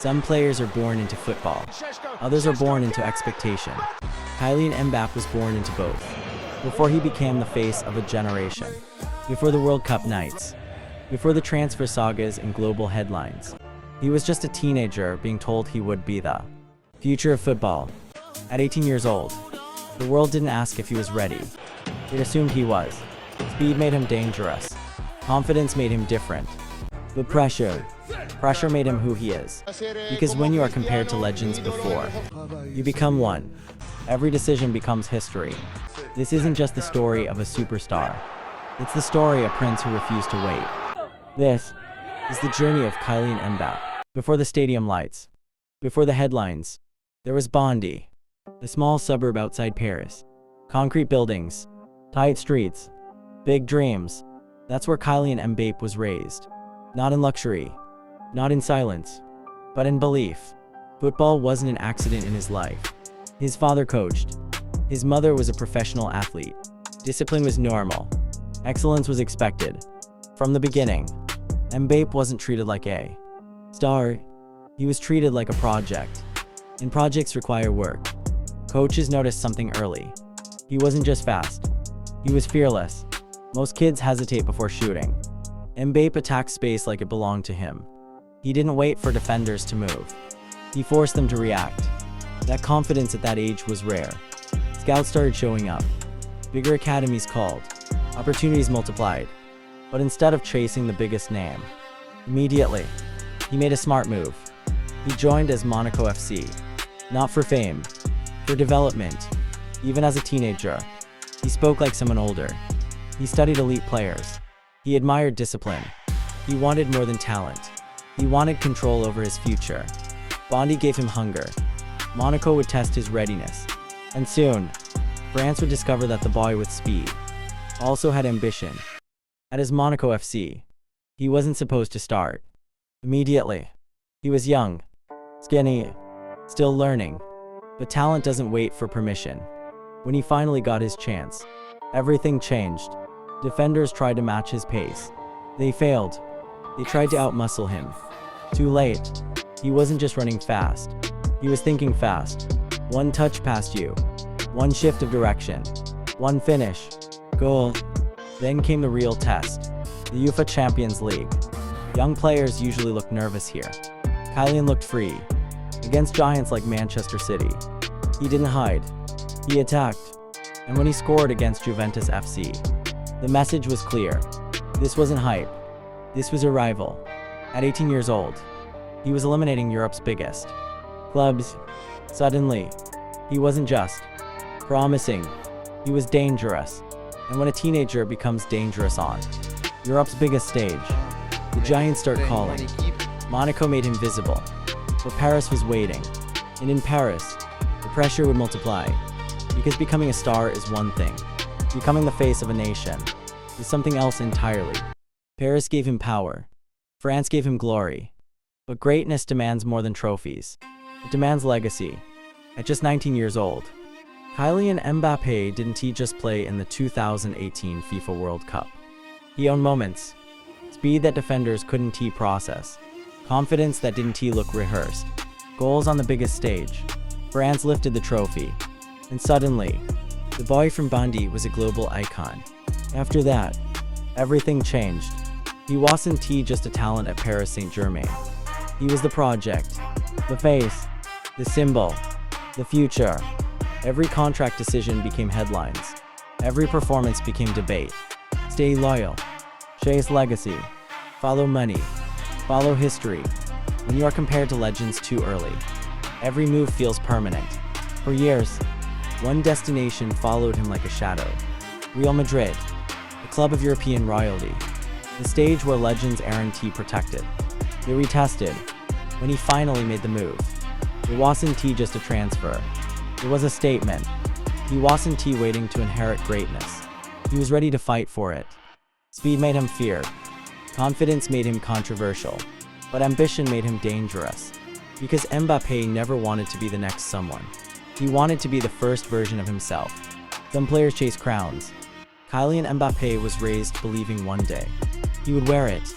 Some players are born into football. Others are born into expectation. Kylian Mbappé was born into both. Before he became the face of a generation. Before the World Cup nights. Before the transfer sagas and global headlines. He was just a teenager being told he would be the future of football. At 18 years old, the world didn't ask if he was ready. It assumed he was. Speed made him dangerous. Confidence made him different. But pressure made him who he is. Because when you are compared to legends before, you become one. Every decision becomes history. This isn't just the story of a superstar. It's the story of a prince who refused to wait. This is the journey of Kylian Mbappé. Before the stadium lights, before the headlines, there was Bondy, a small suburb outside Paris. Concrete buildings, tight streets, big dreams. That's where Kylian Mbappé was raised. Not in luxury, not in silence, but in belief. Football wasn't an accident in his life. His father coached. His mother was a professional athlete. Discipline was normal. Excellence was expected. From the beginning, Mbappé wasn't treated like a star. He was treated like a project. And projects require work. Coaches noticed something early. He wasn't just fast. He was fearless. Most kids hesitate before shooting. Mbappé attacked space like it belonged to him. He didn't wait for defenders to move. He forced them to react. That confidence at that age was rare. Scouts started showing up. Bigger academies called. Opportunities multiplied. But instead of chasing the biggest name, immediately, he made a smart move. He joined as Monaco FC. Not for fame, for development. Even as a teenager, he spoke like someone older. He studied elite players. He admired discipline. He wanted more than talent. He wanted control over his future. Bondy gave him hunger. Monaco would test his readiness. And soon, France would discover that the boy with speed also had ambition. At his Monaco FC, he wasn't supposed to start immediately. He was young, skinny, still learning. But talent doesn't wait for permission. When he finally got his chance, everything changed. Defenders tried to match his pace. They failed. They tried to outmuscle him. Too late. He wasn't just running fast. He was thinking fast. One touch past you. One shift of direction. One finish. Goal. Then came the real test. The UEFA Champions League. Young players usually look nervous here. Kylian looked free. Against giants like Manchester City. He didn't hide. He attacked. And when he scored against Juventus FC, the message was clear. This wasn't hype. This was a rival. At 18 years old, he was eliminating Europe's biggest clubs. Suddenly, he wasn't just promising. He was dangerous. And when a teenager becomes dangerous on Europe's biggest stage, the giants start calling. Monaco made him visible. But Paris was waiting. And in Paris, the pressure would multiply. Because becoming a star is one thing. Becoming the face of a nation is something else entirely. Paris gave him power. France gave him glory. But greatness demands more than trophies. It demands legacy. At just 19 years old, Kylian Mbappé didn't just play in the 2018 FIFA World Cup. He owned moments. Speed that defenders couldn't process. Confidence that didn't look rehearsed. Goals on the biggest stage. France lifted the trophy. And suddenly, the boy from Bondy was a global icon. After that, everything changed. He wasn't just a talent at Paris Saint-Germain. He was the project, the face, the symbol, the future. Every contract decision became headlines. Every performance became debate. Stay loyal. Chase legacy. Follow money. Follow history. When you are compared to legends too early, every move feels permanent. For years, one destination followed him like a shadow. Real Madrid, the club of European royalty. The stage where legends aren't protected. They retested. When he finally made the move, it wasn't just a transfer. It was a statement. He wasn't waiting to inherit greatness. He was ready to fight for it. Speed made him feared. Confidence made him controversial. But ambition made him dangerous. Because Mbappé never wanted to be the next someone. He wanted to be the first version of himself. Some players chase crowns. Kylian Mbappé was raised believing one day he would wear it.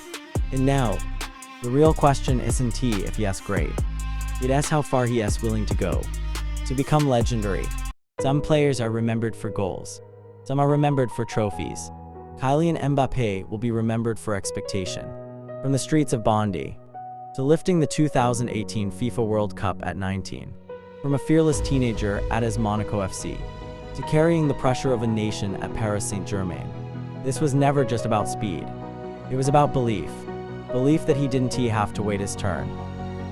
And now, the real question isn't if yes, great. It asks how far he is willing to go to become legendary. Some players are remembered for goals. Some are remembered for trophies. Kylian Mbappé will be remembered for expectation. From the streets of Bondy to lifting the 2018 FIFA World Cup at 19. From a fearless teenager at his Monaco FC to carrying the pressure of a nation at Paris Saint-Germain. This was never just about speed. It was about belief. Belief that he didn't have to wait his turn.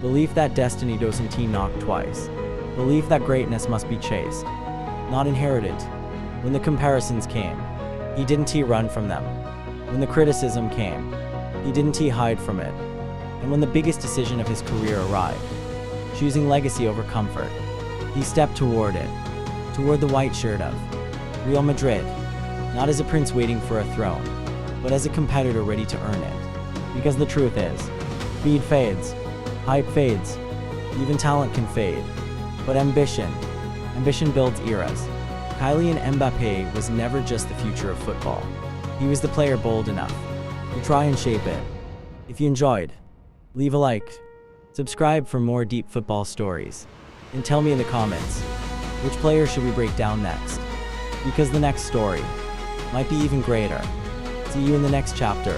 Belief that destiny doesn't knock twice. Belief that greatness must be chased, not inherited. When the comparisons came, he didn't run from them. When the criticism came, he didn't hide from it. And when the biggest decision of his career arrived, choosing legacy over comfort, he stepped toward it, toward the white shirt of Real Madrid, not as a prince waiting for a throne, but as a competitor ready to earn it. Because the truth is, speed fades, hype fades, even talent can fade. But ambition builds eras. Kylian Mbappé was never just the future of football. He was the player bold enough to try and shape it. If you enjoyed, leave a like, subscribe for more deep football stories, and tell me in the comments, which player should we break down next? Because the next story might be even greater. See you in the next chapter.